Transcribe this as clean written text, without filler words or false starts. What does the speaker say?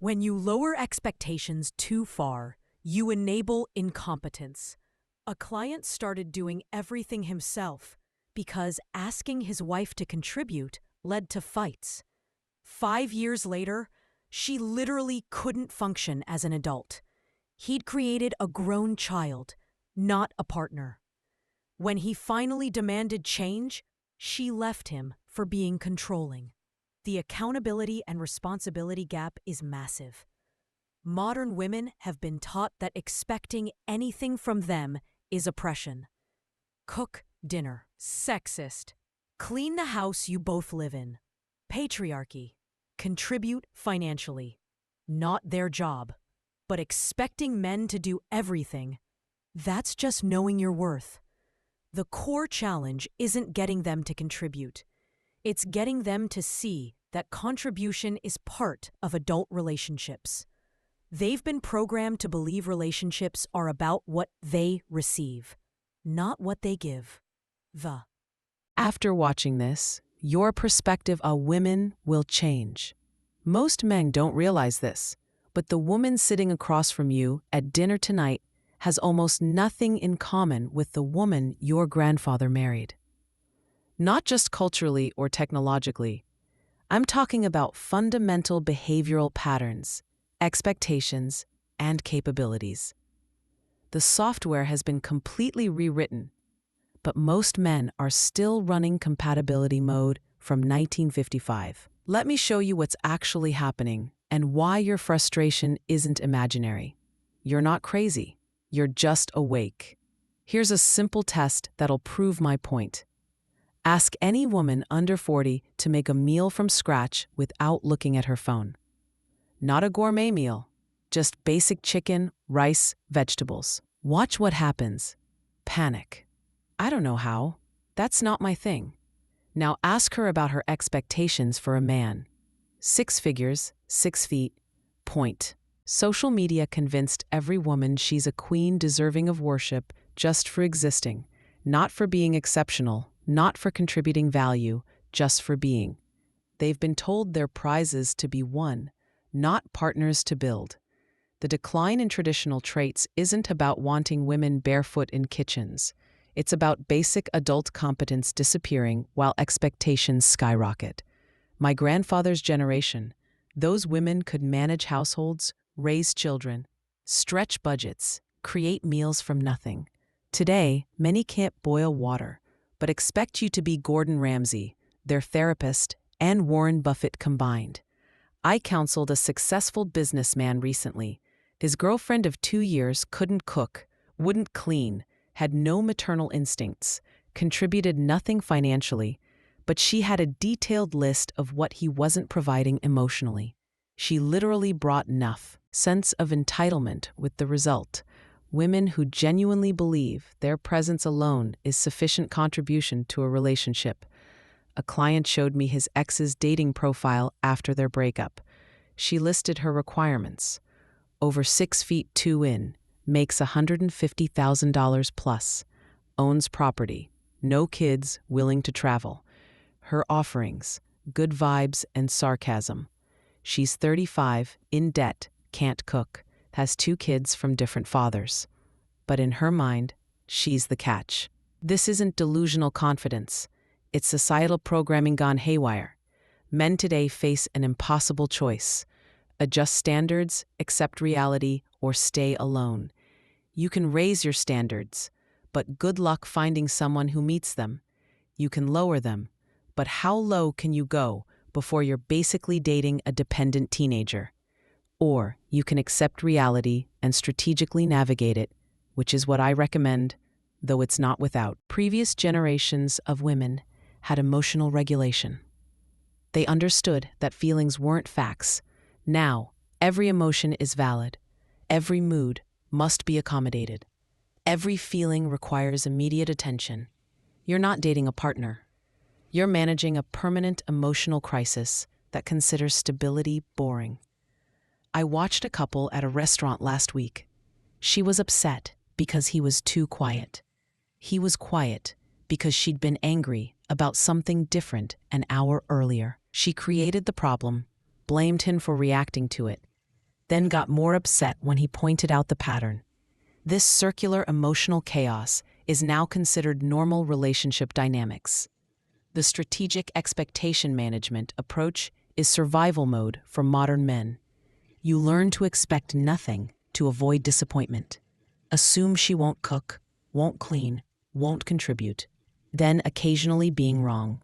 When you lower expectations too far, you enable incompetence. A client started doing everything himself because asking his wife to contribute led to fights. 5 years later, she literally couldn't function as an adult. He'd created a grown child, not a partner. When he finally demanded change, she left him for being controlling. The accountability and responsibility gap is massive. Modern women have been taught that expecting anything from them is oppression. Cook dinner. Sexist. Clean the house you both live in. Patriarchy. Contribute financially. Not their job. But expecting men to do everything, that's just knowing your worth. The core challenge isn't getting them to contribute. It's getting them to see that contribution is part of adult relationships. They've been programmed to believe relationships are about what they receive, not what they give. After watching this, your perspective on women will change. Most men don't realize this, but the woman sitting across from you at dinner tonight has almost nothing in common with the woman your grandfather married. Not just culturally or technologically. I'm talking about fundamental behavioral patterns, expectations, and capabilities. The software has been completely rewritten, but most men are still running compatibility mode from 1955. Let me show you what's actually happening and why your frustration isn't imaginary. You're not crazy. You're just awake. Here's a simple test that'll prove my point. Ask any woman under 40 to make a meal from scratch without looking at her phone. Not a gourmet meal, just basic chicken, rice, vegetables. Watch what happens. Panic. I don't know how. That's not my thing. Now ask her about her expectations for a man. 6 figures, 6 feet, point. Social media convinced every woman she's a queen deserving of worship just for existing, not for being exceptional, not for contributing value, just for being. They've been told they're prizes to be won, not partners to build. The decline in traditional traits isn't about wanting women barefoot in kitchens. It's about basic adult competence disappearing while expectations skyrocket. My grandfather's generation, those women could manage households, raise children, stretch budgets, create meals from nothing. Today, many can't boil water, but expect you to be Gordon Ramsay, their therapist, and Warren Buffett combined. I counseled a successful businessman recently. His girlfriend of 2 years couldn't cook, wouldn't clean, had no maternal instincts, contributed nothing financially, but she had a detailed list of what he wasn't providing emotionally. She literally brought enough sense of entitlement with the result. Women who genuinely believe their presence alone is sufficient contribution to a relationship. A client showed me his ex's dating profile after their breakup. She listed her requirements. Over 6 feet 2 in, makes $150,000 plus, owns property, no kids, willing to travel. Her offerings, good vibes and sarcasm. She's 35, in debt, can't cook, has 2 kids from different fathers. But in her mind, she's the catch. This isn't delusional confidence. It's societal programming gone haywire. Men today face an impossible choice. Adjust standards, accept reality, or stay alone. You can raise your standards, but good luck finding someone who meets them. You can lower them, but how low can you go before you're basically dating a dependent teenager? Or you can accept reality and strategically navigate it, which is what I recommend, though it's not without. Previous generations of women had emotional regulation. They understood that feelings weren't facts. Now, every emotion is valid. Every mood must be accommodated. Every feeling requires immediate attention. You're not dating a partner. You're managing a permanent emotional crisis that considers stability boring. I watched a couple at a restaurant last week. She was upset because he was too quiet. He was quiet because she'd been angry about something different an hour earlier. She created the problem, blamed him for reacting to it, then got more upset when he pointed out the pattern. This circular emotional chaos is now considered normal relationship dynamics. The strategic expectation management approach is survival mode for modern men. You learn to expect nothing to avoid disappointment. Assume she won't cook, won't clean, won't contribute, then occasionally being wrong.